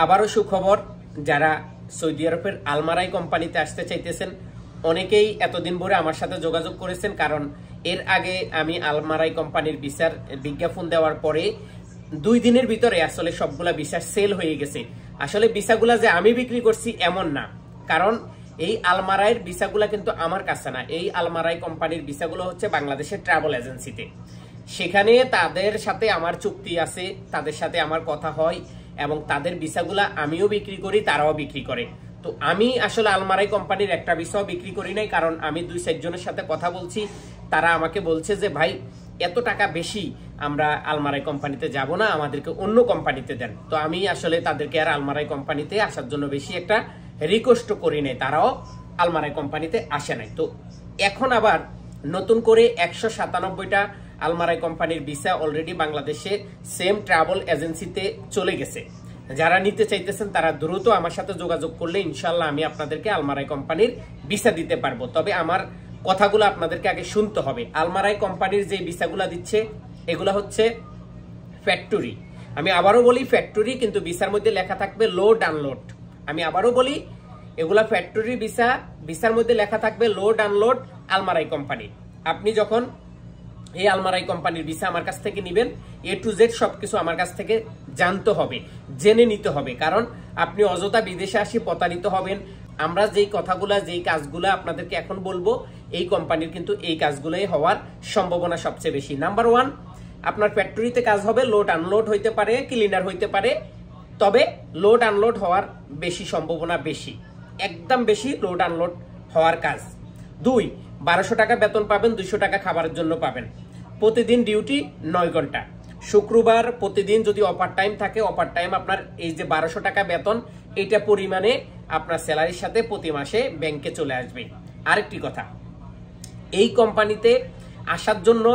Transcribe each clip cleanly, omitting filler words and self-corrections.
আবারও সুখবর, যারা সৌদি আরবের আলমারাই কোম্পানিতে আসতে চাইতেছেন অনেকেই এতদিন ধরে আমার সাথে যোগাযোগ করেছেন, কারণ এর আগে আমি আলমারাই কোম্পানির ভিসার বিজ্ঞাপন দেওয়ার পরে 2 দিনের ভিতরে আসলে সবগুলা ভিসা সেল হয়ে গেছে। আসলে ভিসাগুলা যে আমি বিক্রি করছি এমন না, কারণ এই আলমারাইয়ের ভিসাগুলা কিন্তু আমার কাছে না। এই আলমারাই কোম্পানির ভিসাগুলো হচ্ছে বাংলাদেশের ট্রাভেল এজেন্সিতে, সেখানে তাদের সাথে আমার চুক্তি আছে, তাদের সাথে আমার কথা হয় এবং তাদের ভিসাগুলা আমিও বিক্রি করি, তারাও বিক্রি করে। তো আমি আসলে আলমারাই কোম্পানির একটা ভিসাও বিক্রি করি নাই, কারণ আমি 2-4 জনের সাথে কথা বলছি, তারা আমাকে বলছে যে ভাই এত টাকা বেশি, আমরা আলমারাই কোম্পানিতে যাব না, আমাদেরকে অন্য কোম্পানিতে দেন। তো আমি আসলে তাদেরকে আর আলমারাই কোম্পানিতে আসার জন্য বেশি একটা রিকোয়েস্ট করি নাই, তারাও আলমারাই কোম্পানিতে আসে নাই। তো এখন আবার নতুন করে 197টা আলমারাই কোম্পানির ভিসা অলরেডি বাংলাদেশে সেম ট্রাভেল এজেন্সিতে চলে গেছে। যারা নিতে চাইতেছেন তারা দ্রুত আমার সাথে যোগাযোগ করলে ইনশাল্লাহ আমি আপনাদেরকে আলমারাই কোম্পানির ভিসা দিতে পারবো। তবে আমার কথাগুলো আপনাদেরকে আগে শুনতে হবে। আলমারাই কোম্পানির যে ভিসাগুলো দিচ্ছে এগুলো হচ্ছে ফ্যাক্টরি। আমি আবারও বলি ফ্যাক্টরি, কিন্তু ভিসার মধ্যে লেখা থাকবে লোড আনলোড। আমি আবারও বলি এগুলা ফ্যাক্টরি ভিসা, ভিসার মধ্যে লেখা থাকবে লোড আনলোড আলমারাই কোম্পানি। আপনি যখন এই আলমারাই কোম্পানির ভিসা আমার কাছ থেকে নেবেন, A to Z সবকিছু আমার কাছ থেকে জানতে হবে, জেনে নিতে হবে, কারণ আপনি অযথা বিদেশে আসি প্রতারিত হবেন। আমরা যেই কথাগুলা যেই কাজগুলা আপনাদেরকে এখন বলবো, এই কোম্পানির কিন্তু এই কাজগুলোই হওয়ার সম্ভাবনা সবচেয়ে বেশি। নাম্বার 1, আপনার ফ্যাক্টরিতে কাজ হবে, লোড আনলোড হইতে পারে, ক্লিনার হইতে পারে, তবে লোড আনলোড হওয়ার বেশি সম্ভাবনা বেশি, একদম বেশি লোড আনলোড হওয়ার কাজ। 2, 1200 টাকা বেতন পাবেন, 200 টাকা খাবারের জন্য পাবেন। প্রতিদিন ডিউটি 9 ঘন্টা। শুক্রবার প্রতিদিন যদি অপার টাইম থাকে, অপার টাইম আপনার এই যে 1200 টাকা বেতন, এটা পরিমাণে আপনার স্যালারির সাথে প্রতি মাসে ব্যাংকে চলে আসবে। আরেকটি কথা, এই কোম্পানিতে আসার জন্য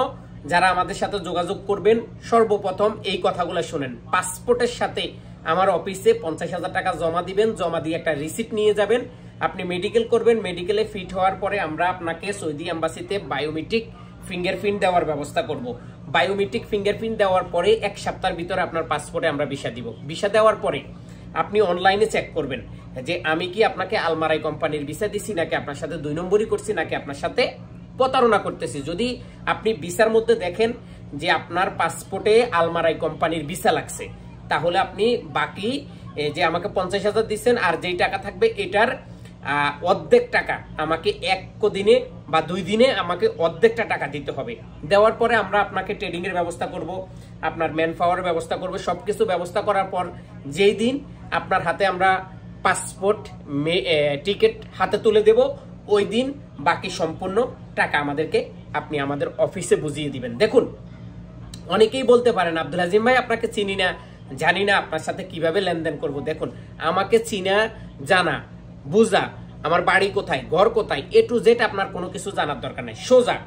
যারা আমাদের সাথে যোগাযোগ করবেন, সর্বপ্রথম এই কথাগুলো শুনেন। পাসপোর্টের সাথে আমার অফিসে 50,000 টাকা জমা দিবেন, জমা দিয়ে একটা রিসিপ্ট নিয়ে যাবেন। আপনি মেডিকেল করবেন, মেডিকেলে ফিট হওয়ার পরে আমরা আপনাকে সৌদি এম্বাসিতে বায়োমেট্রিক ফিঙ্গারপ্রিন্ট দেওয়ার ব্যবস্থা করব। বায়োমেট্রিক ফিঙ্গারপ্রিন্ট দেওয়ার পরে 1 সপ্তাহের ভিতরে আপনার পাসপোর্টে আমরা ভিসা দিব। ভিসা দেওয়ার পরে আপনি অনলাইনে চেক করবেন যে আমি কি আপনাকে আলমারাই কোম্পানির ভিসা দিছি, নাকি আপনার সাথে 2 নম্বরই করছি, নাকি আপনার সাথে প্রতারণা করতেছি। যদি আপনি ভিসার মধ্যে দেখেন যে আপনার পাসপোর্টে আলমারাই কোম্পানির ভিসা লাগছে, তাহলে আপনি বাকি যে আমাকে 50,000 দিচ্ছেন আর যেই টাকা থাকবে এটার অর্ধেক টাকা আমাকে 1 দিনে বা 2 দিনে আমাকে অর্ধেকটা টাকা দিতে হবে। দেওয়ার পরে আমরা আপনাকে ট্রেডিং এর ব্যবস্থা করব, আপনার ম্যান পাওয়ারের ব্যবস্থা করব। সবকিছু ব্যবস্থা করার পর যেই দিন আপনার হাতে আমরা পাসপোর্ট টিকিট হাতে তুলে দেব, ওই দিন বাকি সম্পূর্ণ টাকা আমাদেরকে আপনি আমাদের অফিসে বুঝিয়ে দিবেন। দেখুন, অনেকেই বলতে পারেন আব্দুল আজিম ভাই আপনাকে চিনি না, জানি না আপনার সাথে কিভাবে লেনদেন করব। দেখুন, আমাকে চিনা, জানা, বুঝা, আমার বাড়ি কোথায়, ঘর কোথায়, A to Z আপনার কোনো কিছু জানার দরকার নাই। সোজা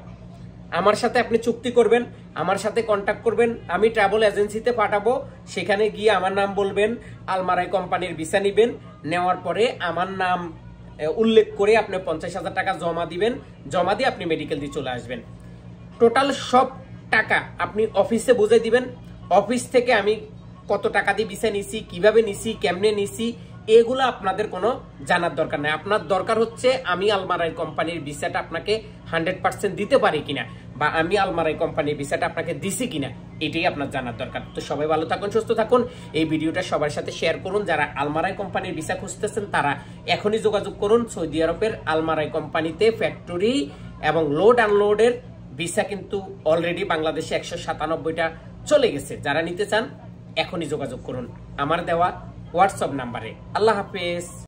আমার সাথে আপনি চুক্তি করবেন, আমার সাথে কন্ট্যাক্ট করবেন, আমি ট্রাভেল এজেন্সিতে পাঠাবো, সেখানে গিয়ে আমার নাম বলবেন, আলমারাই কোম্পানির ভিসা নিবেন। নেওয়ার পরে আমার নাম উল্লেখ করে আপনি 50,000 টাকা জমা দিবেন, জমা দিয়ে আপনি মেডিকেল দিয়ে চলে আসবেন। টোটাল সব টাকা আপনি অফিসে বুঝে দিবেন। অফিস থেকে আমি কত টাকা দিয়ে ভিসা নিছি, কিভাবে নিছি, কেমনে নিছি, এগুলো আপনাদের কোনো জানার দরকার নাই। আপনার দরকার হচ্ছে আমি আলমারাই কোম্পানির ভিসাটা আপনাকে 100% দিতে পারি কিনা, বা আমি আলমারাই কোম্পানির ভিসাটা আপনাকে দিছি কিনা, এটাই আপনার জানার দরকার। তো সবাই ভালো থাকুন, সুস্থ থাকুন। এই ভিডিওটা সবার সাথে শেয়ার করুন। যারা আলমারাই কোম্পানির ভিসা খুঁজতেছেন তারা এখনই যোগাযোগ করুন। সৌদি আরবের আলমারাই কোম্পানিতে ফ্যাক্টরি এবং লোড আনলোডের ভিসা কিন্তু অলরেডি বাংলাদেশে 197টা চলে গেছে। যারা নিতে চান এখনই যোগাযোগ করুন আমার দেওয়া হোয়াটসঅ্যাপ নাম্বারে। আল্লাহ হাফেজ।